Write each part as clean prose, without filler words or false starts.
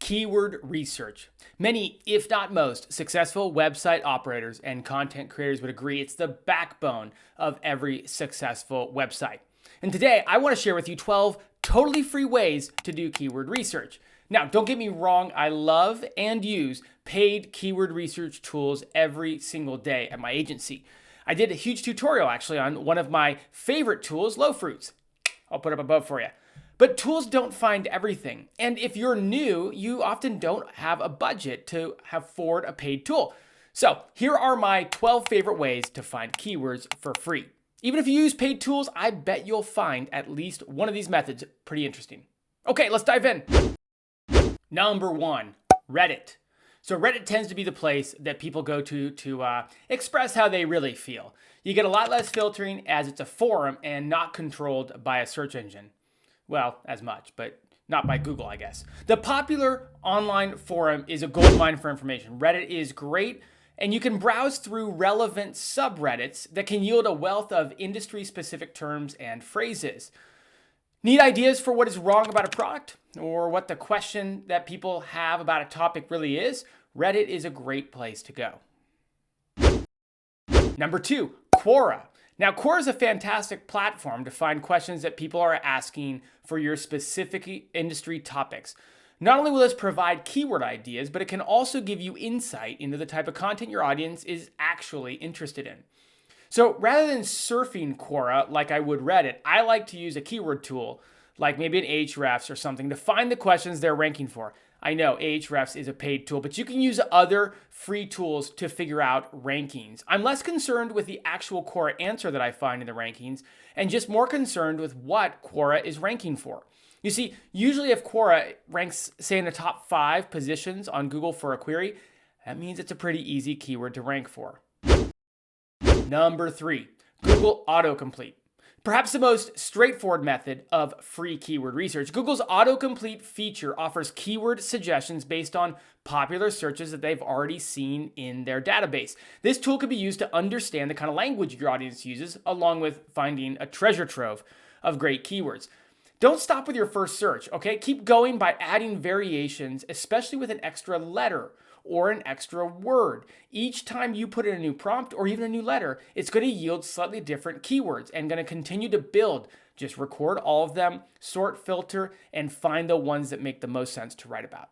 Keyword research. Many, if not most, successful website operators and content creators would agree it's the backbone of every successful website. And today, I want to share with you 12 totally free ways to do keyword research. Now, don't get me wrong, I love and use paid keyword research tools every single day at my agency. I did a huge tutorial actually on one of my favorite tools, Low Fruits. I'll put it up above for you. But tools don't find everything. And if you're new, you often don't have a budget to afford a paid tool. So here are my 12 favorite ways to find keywords for free. Even if you use paid tools, I bet you'll find at least one of these methods pretty interesting. Okay, let's dive in. Number 1, Reddit. So Reddit tends to be the place that people go to express how they really feel. You get a lot less filtering as it's a forum and not controlled by a search engine. Well, as much, but not by Google, I guess. The popular online forum is a goldmine for information. Reddit is great, and you can browse through relevant subreddits that can yield a wealth of industry-specific terms and phrases. Need ideas for what is wrong about a product or what the question that people have about a topic really is? Reddit is a great place to go. Number 2, Quora. Now, Quora is a fantastic platform to find questions that people are asking for your specific industry topics. Not only will this provide keyword ideas, but it can also give you insight into the type of content your audience is actually interested in. So rather than surfing Quora like I would Reddit, I like to use a keyword tool, like maybe an Ahrefs or something, to find the questions they're ranking for. I know Ahrefs is a paid tool, but you can use other free tools to figure out rankings. I'm less concerned with the actual Quora answer that I find in the rankings and just more concerned with what Quora is ranking for. You see, usually if Quora ranks, say, in the top 5 positions on Google for a query, that means it's a pretty easy keyword to rank for. Number 3, Google Autocomplete. Perhaps the most straightforward method of free keyword research, Google's autocomplete feature offers keyword suggestions based on popular searches that they've already seen in their database. This tool can be used to understand the kind of language your audience uses, along with finding a treasure trove of great keywords. Don't stop with your first search, okay? Keep going by adding variations, especially with an extra letter or an extra word. Each time you put in a new prompt or even a new letter, it's going to yield slightly different keywords and going to continue to build. Just record all of them, sort, filter, and find the ones that make the most sense to write about.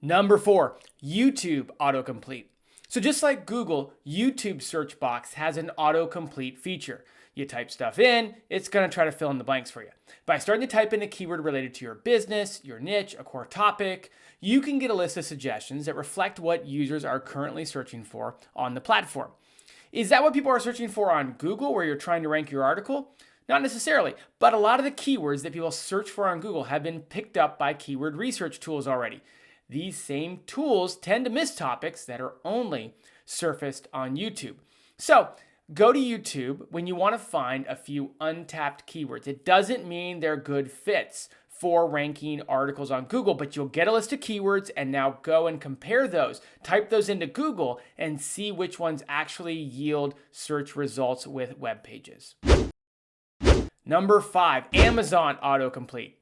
Number 4, YouTube autocomplete. So just like Google, YouTube search box has an autocomplete feature. You type stuff in, it's going to try to fill in the blanks for you. By starting to type in a keyword related to your business, your niche, a core topic, you can get a list of suggestions that reflect what users are currently searching for on the platform. Is that what people are searching for on Google where you're trying to rank your article? Not necessarily, but a lot of the keywords that people search for on Google have been picked up by keyword research tools already. These same tools tend to miss topics that are only surfaced on YouTube. So, go to YouTube when you want to find a few untapped keywords. It doesn't mean they're good fits for ranking articles on Google, but you'll get a list of keywords and now go and compare those. Type those into Google and see which ones actually yield search results with web pages. Number 5, Amazon autocomplete.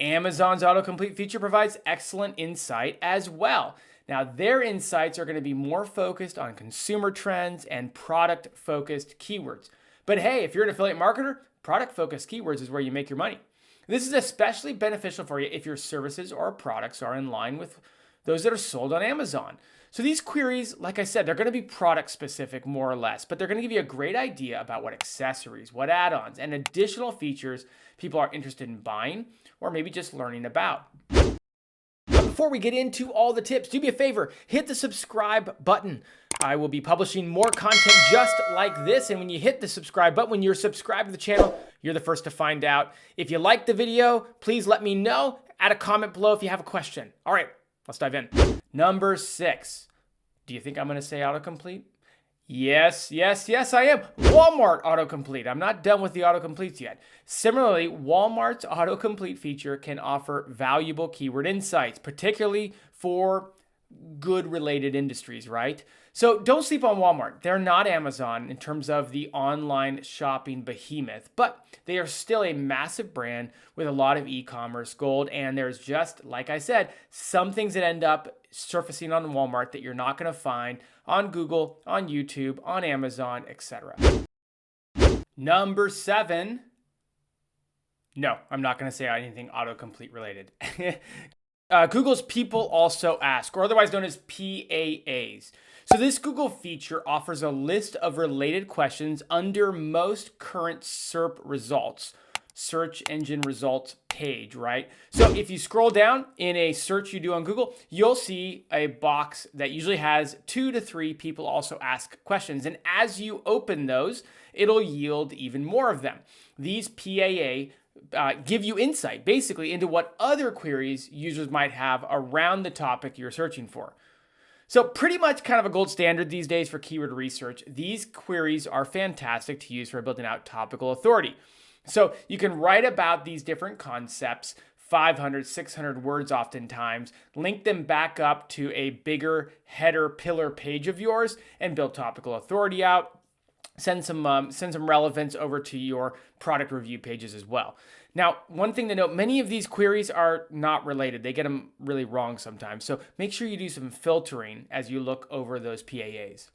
Amazon's autocomplete feature provides excellent insight as well. Now, their insights are going to be more focused on consumer trends and product-focused keywords. But hey, if you're an affiliate marketer, product-focused keywords is where you make your money. This is especially beneficial for you if your services or products are in line with those that are sold on Amazon. So these queries, like I said, they're going to be product-specific more or less, but they're going to give you a great idea about what accessories, what add-ons, and additional features people are interested in buying or maybe just learning about. Before we get into all the tips, do me a favor, hit the subscribe button. I will be publishing more content just like this, and when you hit the subscribe button, when you're subscribed to the channel, you're the first to find out. If you like the video, please let me know. Add a comment below if you have a question. All right, let's dive in. Number 6. Do you think I'm going to say autocomplete? Yes, I am. Walmart autocomplete. I'm not done with the autocompletes yet. Similarly, Walmart's autocomplete feature can offer valuable keyword insights, particularly for good related industries, right? So don't sleep on Walmart. They're not Amazon in terms of the online shopping behemoth, but they are still a massive brand with a lot of e-commerce gold. And there's just, like I said, some things that end up surfacing on Walmart that you're not going to find on Google, on YouTube, on Amazon, etc. Number 7. No, I'm not going to say anything autocomplete related. Google's People Also Ask, or otherwise known as PAAs. So this Google feature offers a list of related questions under most current SERP results, search engine results page, right? So if you scroll down in a search you do on Google, you'll see a box that usually has 2 to 3 people also ask questions. And as you open those, it'll yield even more of them. These PAA give you insight basically into what other queries users might have around the topic you're searching for. So pretty much kind of a gold standard these days for keyword research. These queries are fantastic to use for building out topical authority. So you can write about these different concepts, 500, 600 words oftentimes, link them back up to a bigger header pillar page of yours and build topical authority out. Send some relevance over to your product review pages as well. Now, one thing to note, many of these queries are not related. They get them really wrong sometimes. So make sure you do some filtering as you look over those PAAs.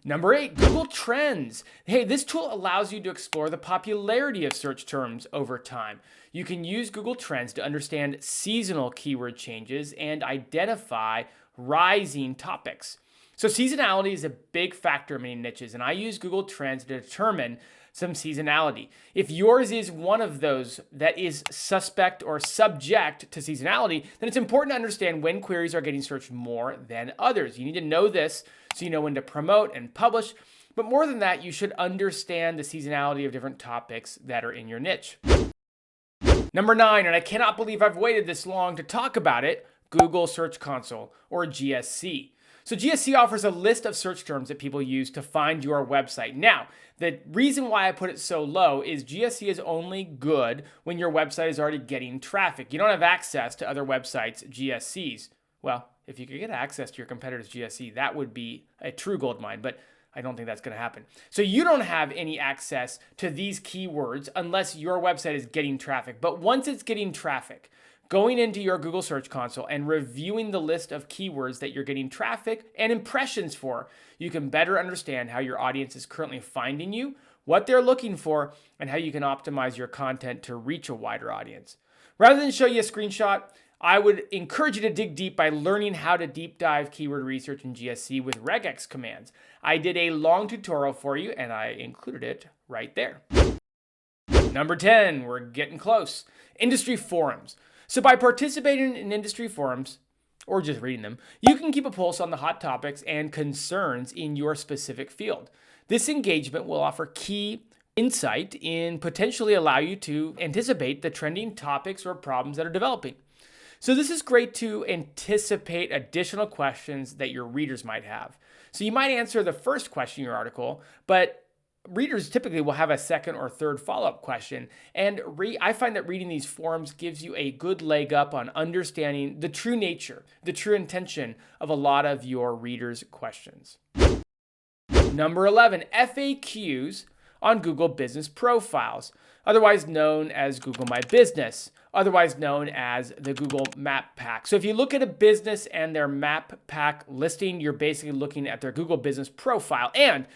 Number 8, Google Trends. Hey, this tool allows you to explore the popularity of search terms over time. You can use Google Trends to understand seasonal keyword changes and identify rising topics. So seasonality is a big factor in many niches, and I use Google Trends to determine some seasonality. If yours is one of those that is suspect or subject to seasonality, then it's important to understand when queries are getting searched more than others. You need to know this so you know when to promote and publish. But more than that, you should understand the seasonality of different topics that are in your niche. Number 9, and I cannot believe I've waited this long to talk about it, Google Search Console, or GSC. So GSC offers a list of search terms that people use to find your website. Now, the reason why I put it so low is GSC is only good when your website is already getting traffic. You don't have access to other websites' GSCs. Well, if you could get access to your competitor's GSC, that would be a true gold mine, but I don't think that's going to happen. So you don't have any access to these keywords unless your website is getting traffic. But once it's getting traffic, going into your Google Search Console and reviewing the list of keywords that you're getting traffic and impressions for, you can better understand how your audience is currently finding you, what they're looking for, and how you can optimize your content to reach a wider audience. Rather than show you a screenshot, I would encourage you to dig deep by learning how to deep dive keyword research in GSC with regex commands. I did a long tutorial for you and I included it right there. Number 10, we're getting close. Industry forums. So by participating in industry forums, or just reading them, you can keep a pulse on the hot topics and concerns in your specific field. This engagement will offer key insight and potentially allow you to anticipate the trending topics or problems that are developing. So this is great to anticipate additional questions that your readers might have. So you might answer the first question in your article, but readers typically will have a second or third follow-up question. And I find that reading these forums gives you a good leg up on understanding the true nature, the true intention of a lot of your readers' questions. Number 11, FAQs on Google Business Profiles, otherwise known as Google My Business, otherwise known as the Google Map Pack. So if you look at a business and their Map Pack listing, you're basically looking at their Google Business Profile. And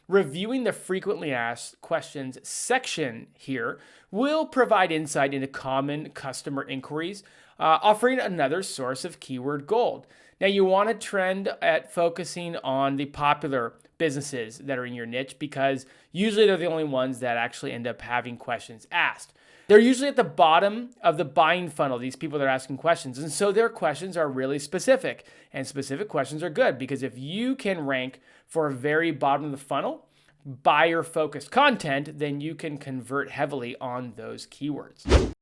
reviewing the frequently asked questions section here will provide insight into common customer inquiries, offering another source of keyword gold. Now, you want to trend at focusing on the popular businesses that are in your niche because usually they're the only ones that actually end up having questions asked. They're usually at the bottom of the buying funnel, these people that are asking questions. And so their questions are really specific. And specific questions are good because if you can rank for a very bottom of the funnel, buyer-focused content, then you can convert heavily on those keywords.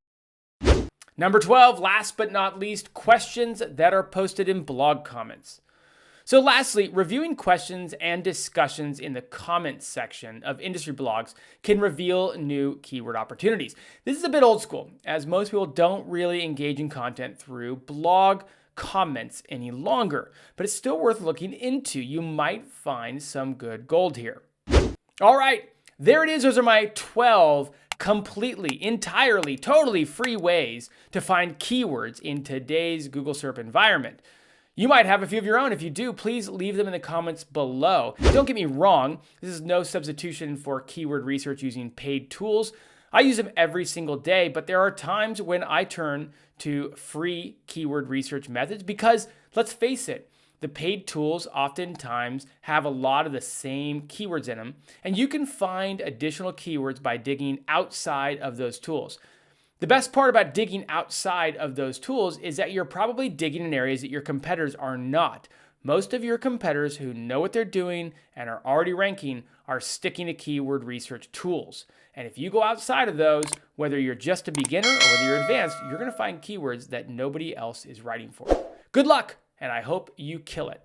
Number 12, last but not least, questions that are posted in blog comments. So lastly, reviewing questions and discussions in the comments section of industry blogs can reveal new keyword opportunities. This is a bit old school, as most people don't really engage in content through blog comments any longer, but it's still worth looking into. You might find some good gold here. All right, there it is. Those are my 12 completely, entirely, totally free ways to find keywords in today's Google SERP environment. You might have a few of your own. If you do, please leave them in the comments below. Don't get me wrong, this is no substitution for keyword research using paid tools. I use them every single day, but there are times when I turn to free keyword research methods because, let's face it, the paid tools oftentimes have a lot of the same keywords in them, and you can find additional keywords by digging outside of those tools. The best part about digging outside of those tools is that you're probably digging in areas that your competitors are not. Most of your competitors who know what they're doing and are already ranking are sticking to keyword research tools. And if you go outside of those, whether you're just a beginner or whether you're advanced, you're going to find keywords that nobody else is writing for. Good luck, and I hope you kill it.